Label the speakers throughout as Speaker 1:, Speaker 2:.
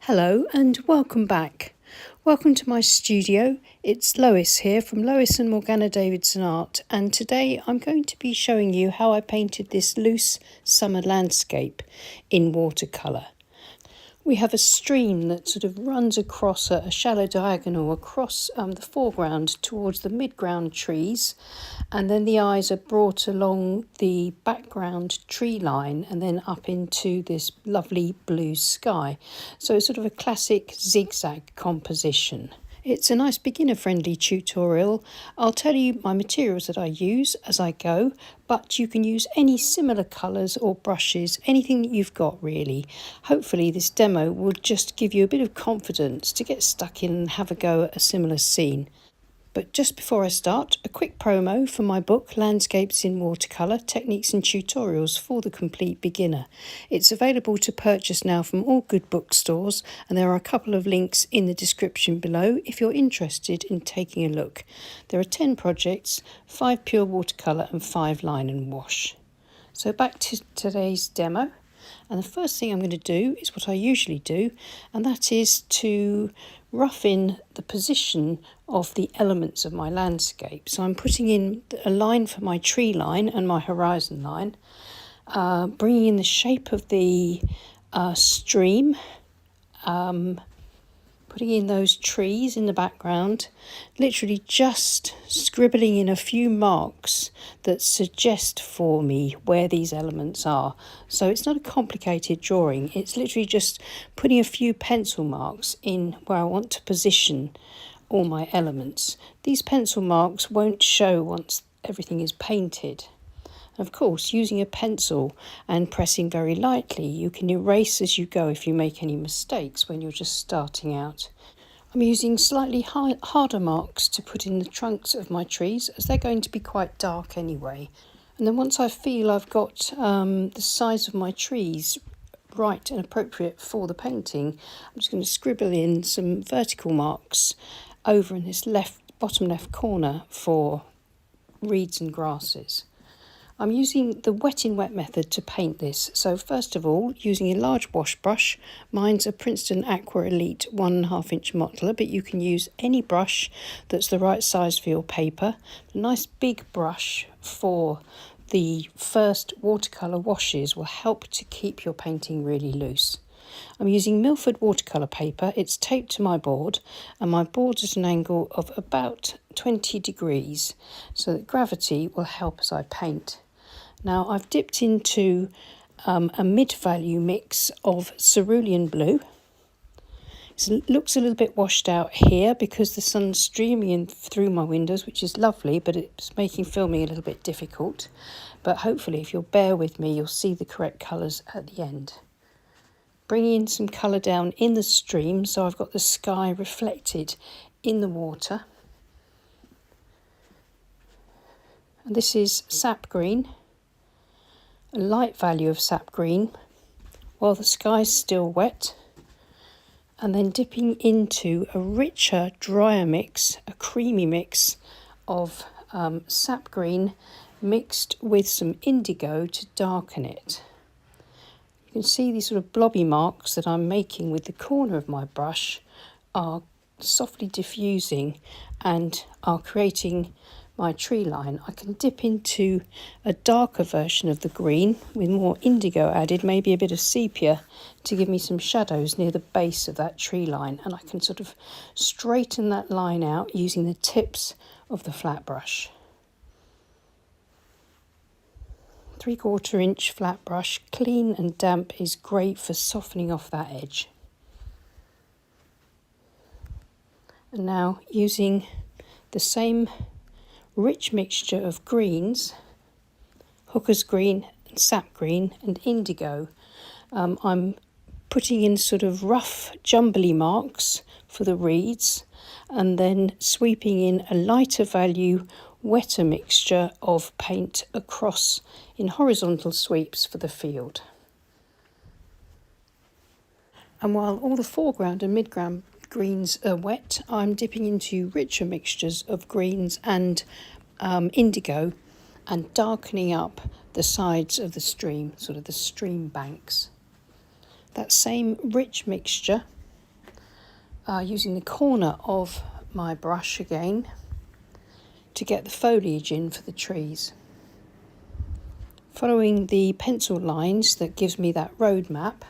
Speaker 1: Hello and welcome back. Welcome to my studio. It's Lois here from Lois and Morgana Davidson Art, and today I'm going to be showing you how I painted this loose summer landscape in watercolour. We have a stream that sort of runs across a shallow diagonal across the foreground towards the midground trees, and then the eyes are brought along the background tree line and then up into this lovely blue sky. So it's sort of a classic zigzag composition. It's a nice beginner-friendly tutorial. I'll tell you my materials that I use as I go, but you can use any similar colours or brushes, anything that you've got really. Hopefully this demo will just give you a bit of confidence to get stuck in and have a go at a similar scene. But just before I start, a quick promo for my book, Landscapes in Watercolour, Techniques and Tutorials for the Complete Beginner. It's available to purchase now from all good bookstores, and there are a couple of links in the description below if you're interested in taking a look. There are 10 projects, 5 pure watercolour and 5 line and wash. So back to today's demo. And the first thing I'm going to do is what I usually do, and that is to rough in the position of the elements of my landscape. So I'm putting in a line for my tree line and my horizon line, bringing in the shape of the stream, putting in those trees in the background, literally just scribbling in a few marks that suggest for me where these elements are. So it's not a complicated drawing, it's literally just putting a few pencil marks in where I want to position all my elements. These pencil marks won't show once everything is painted. Of course, using a pencil and pressing very lightly, you can erase as you go if you make any mistakes when you're just starting out. I'm using slightly harder marks to put in the trunks of my trees, as they're going to be quite dark anyway. And then once I feel I've got the size of my trees right and appropriate for the painting, I'm just going to scribble in some vertical marks over in this bottom left corner for reeds and grasses. I'm using the wet in wet method to paint this. So first of all, using a large wash brush, mine's a Princeton Aqua Elite 1.5 inch mottler, but you can use any brush that's the right size for your paper. A nice big brush for the first watercolour washes will help to keep your painting really loose. I'm using Milford watercolour paper. It's taped to my board, and my board's at an angle of about 20 degrees, so that gravity will help as I paint. Now I've dipped into a mid-value mix of cerulean blue. It looks a little bit washed out here because the sun's streaming in through my windows, which is lovely, but it's making filming a little bit difficult. But hopefully if you'll bear with me, you'll see the correct colours at the end. Bringing in some colour down in the stream, so I've got the sky reflected in the water. And this is sap green, a light value of sap green, while the sky's still wet. And then dipping into a richer, drier mix, a creamy mix of sap green mixed with some indigo to darken it. You can see these sort of blobby marks that I'm making with the corner of my brush are softly diffusing and are creating my tree line. I can dip into a darker version of the green with more indigo added, maybe a bit of sepia, to give me some shadows near the base of that tree line, and I can sort of straighten that line out using the tips of the flat brush. 3/4 inch flat brush, clean and damp, is great for softening off that edge. And now using the same rich mixture of greens, hooker's green and sap green and indigo, I'm putting in sort of rough jumbly marks for the reeds, and then sweeping in a lighter value wetter mixture of paint across in horizontal sweeps for the field. And while all the foreground and midground greens are wet, I'm dipping into richer mixtures of greens and indigo and darkening up the sides of the stream, sort of the stream banks. That same rich mixture using the corner of my brush again to get the foliage in for the trees. Following the pencil lines that gives me that road map,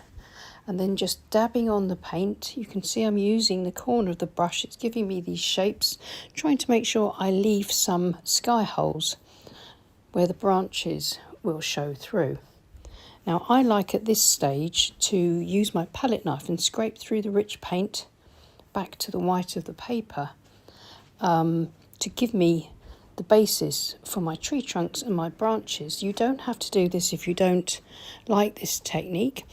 Speaker 1: and then just dabbing on the paint. You can see I'm using the corner of the brush. It's giving me these shapes, trying to make sure I leave some sky holes where the branches will show through. Now I like at this stage to use my palette knife and scrape through the rich paint back to the white of the paper to give me the basis for my tree trunks and my branches. You don't have to do this if you don't like this technique.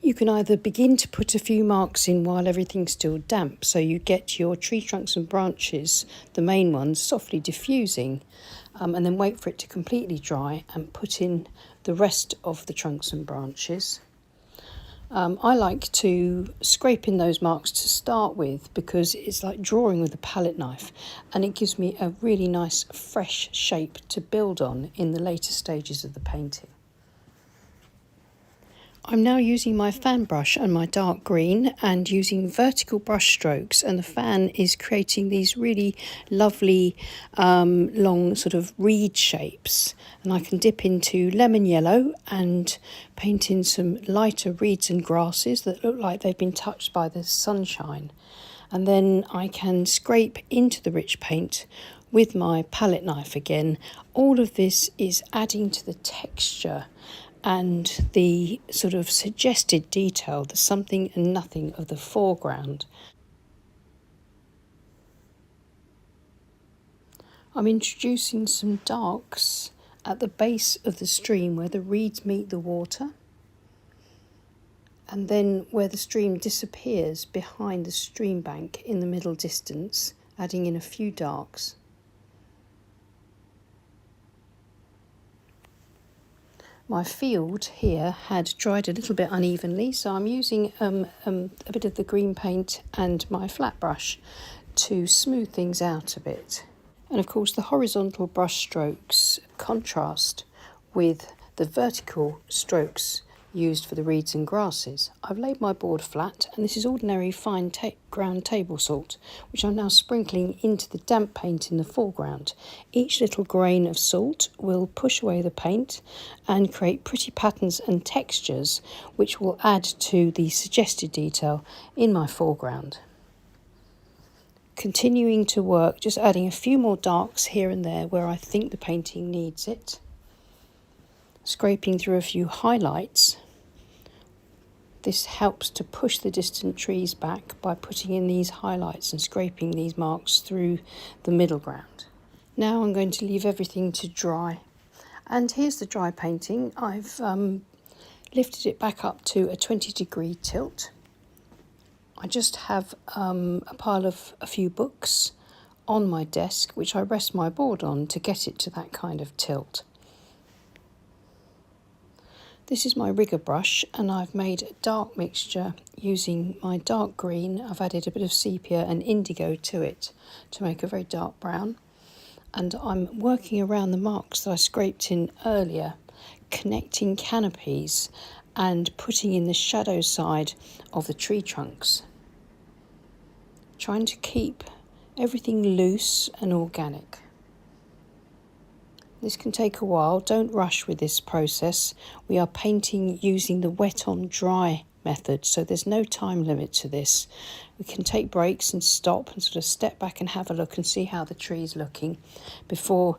Speaker 1: You can either begin to put a few marks in while everything's still damp, so you get your tree trunks and branches, the main ones, softly diffusing, and then wait for it to completely dry and put in the rest of the trunks and branches. I like to scrape in those marks to start with because it's like drawing with a palette knife, and it gives me a really nice fresh shape to build on in the later stages of the painting. I'm now using my fan brush and my dark green and using vertical brush strokes, and the fan is creating these really lovely long sort of reed shapes, and I can dip into lemon yellow and paint in some lighter reeds and grasses that look like they've been touched by the sunshine, and then I can scrape into the rich paint with my palette knife again. All of this is adding to the texture and the sort of suggested detail, the something and nothing of the foreground. I'm introducing some darks at the base of the stream where the reeds meet the water, and then where the stream disappears behind the stream bank in the middle distance, adding in a few darks. My field here had dried a little bit unevenly, so I'm using a bit of the green paint and my flat brush to smooth things out a bit. And of course the horizontal brush strokes contrast with the vertical strokes used for the reeds and grasses. I've laid my board flat, and this is ordinary fine ground table salt, which I'm now sprinkling into the damp paint in the foreground. Each little grain of salt will push away the paint and create pretty patterns and textures which will add to the suggested detail in my foreground. Continuing to work, just adding a few more darks here and there where I think the painting needs it. Scraping through a few highlights. This helps to push the distant trees back by putting in these highlights and scraping these marks through the middle ground. Now I'm going to leave everything to dry. And here's the dry painting. I've lifted it back up to a 20-degree tilt. I just have a pile of a few books on my desk, which I rest my board on to get it to that kind of tilt. This is my rigger brush, and I've made a dark mixture using my dark green. I've added a bit of sepia and indigo to it to make a very dark brown. And I'm working around the marks that I scraped in earlier, connecting canopies and putting in the shadow side of the tree trunks. Trying to keep everything loose and organic. This can take a while. Don't rush with this process. We are painting using the wet on dry method, so there's no time limit to this. We can take breaks and stop and sort of step back and have a look and see how the tree's looking before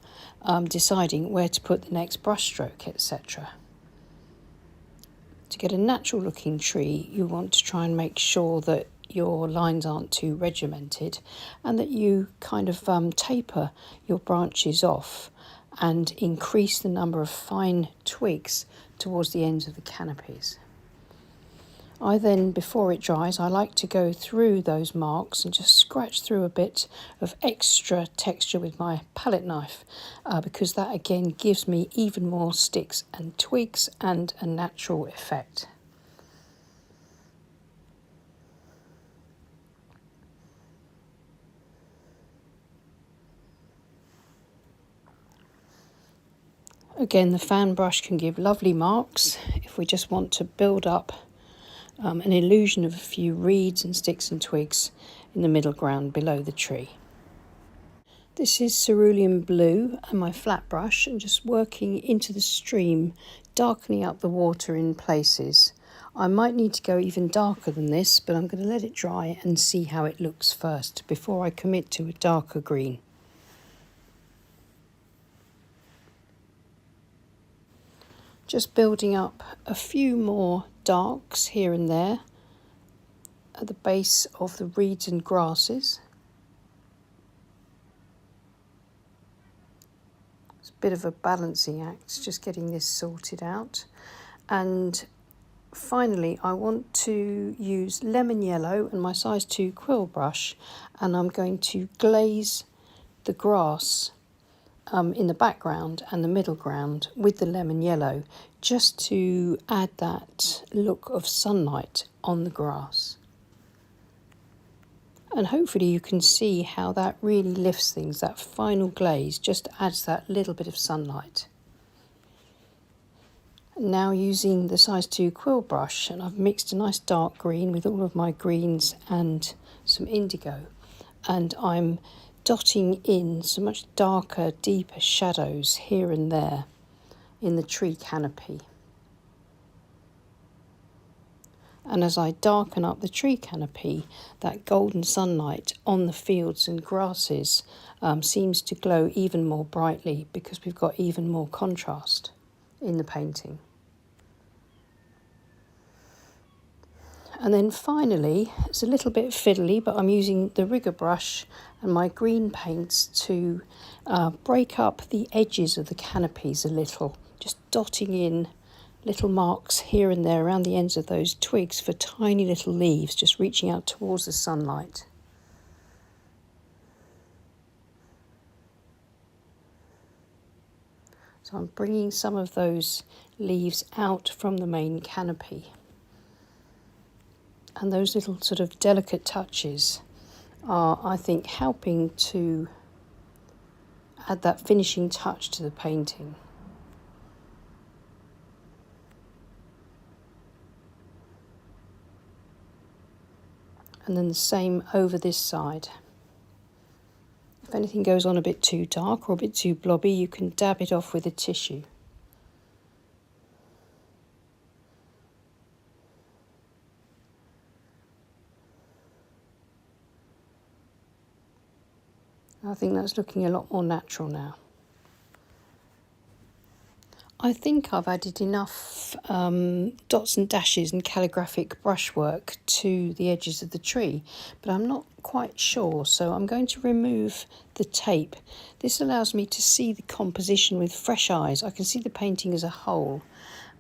Speaker 1: deciding where to put the next brush stroke, etc. To get a natural looking tree, you want to try and make sure that your lines aren't too regimented and that you kind of taper your branches off and increase the number of fine twigs towards the ends of the canopies. I then, before it dries, I like to go through those marks and just scratch through a bit of extra texture with my palette knife because that again gives me even more sticks and twigs and a natural effect. Again, the fan brush can give lovely marks if we just want to build up an illusion of a few reeds and sticks and twigs in the middle ground below the tree. This is cerulean blue and my flat brush, and just working into the stream, darkening up the water in places. I might need to go even darker than this, but I'm going to let it dry and see how it looks first before I commit to a darker green. Just building up a few more darks here and there at the base of the reeds and grasses. It's a bit of a balancing act, just getting this sorted out. And finally, I want to use lemon yellow and my size 2 quill brush, and I'm going to glaze the grass in the background and the middle ground with the lemon yellow, just to add that look of sunlight on the grass. And hopefully you can see how that really lifts things. That final glaze just adds that little bit of sunlight. Now using the size 2 quill brush, and I've mixed a nice dark green with all of my greens and some indigo, and I'm dotting in some much darker, deeper shadows here and there in the tree canopy. And as I darken up the tree canopy, that golden sunlight on the fields and grasses seems to glow even more brightly, because we've got even more contrast in the painting. And then finally, it's a little bit fiddly, but I'm using the rigger brush and my green paints to break up the edges of the canopies a little, just dotting in little marks here and there around the ends of those twigs for tiny little leaves just reaching out towards the sunlight. So I'm bringing some of those leaves out from the main canopy. And those little sort of delicate touches are, I think, helping to add that finishing touch to the painting. And then the same over this side. If anything goes on a bit too dark or a bit too blobby, you can dab it off with a tissue. I think that's looking a lot more natural now. I think I've added enough dots and dashes and calligraphic brushwork to the edges of the tree, but I'm not quite sure, so I'm going to remove the tape. This allows me to see the composition with fresh eyes. I can see the painting as a whole,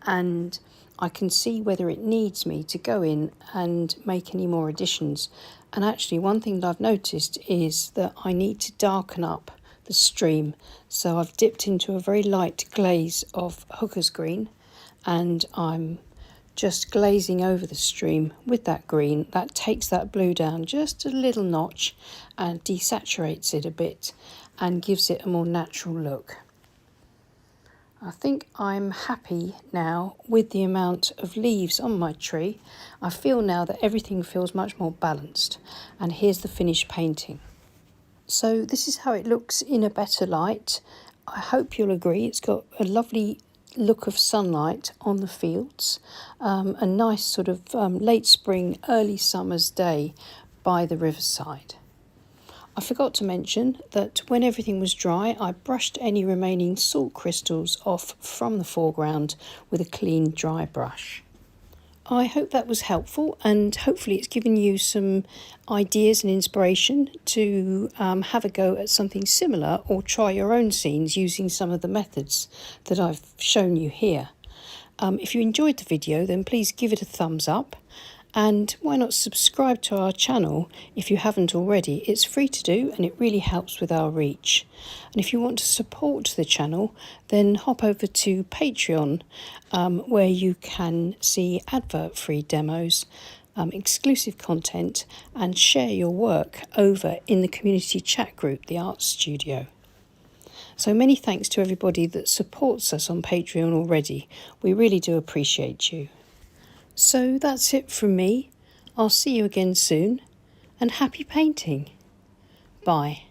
Speaker 1: and I can see whether it needs me to go in and make any more additions. And actually, one thing that I've noticed is that I need to darken up the stream. So I've dipped into a very light glaze of hooker's green, and I'm just glazing over the stream with that green. That takes that blue down just a little notch and desaturates it a bit and gives it a more natural look. I think I'm happy now with the amount of leaves on my tree. I feel now that everything feels much more balanced, and here's the finished painting. So this is how it looks in a better light. I hope you'll agree. It's got a lovely look of sunlight on the fields, a nice sort of late spring, early summer's day by the riverside. I forgot to mention that when everything was dry, I brushed any remaining salt crystals off from the foreground with a clean dry brush. I hope that was helpful, and hopefully it's given you some ideas and inspiration to have a go at something similar, or try your own scenes using some of the methods that I've shown you here. If you enjoyed the video, then please give it a thumbs up, and why not subscribe to our channel if you haven't already. It's free to do, and it really helps with our reach. And if you want to support the channel, then hop over to Patreon, where you can see advert-free demos, exclusive content, and share your work over in the community chat group, the Art Studio. So many thanks to everybody that supports us on Patreon already. We really do appreciate you. So that's it from me. I'll see you again soon, and happy painting. Bye.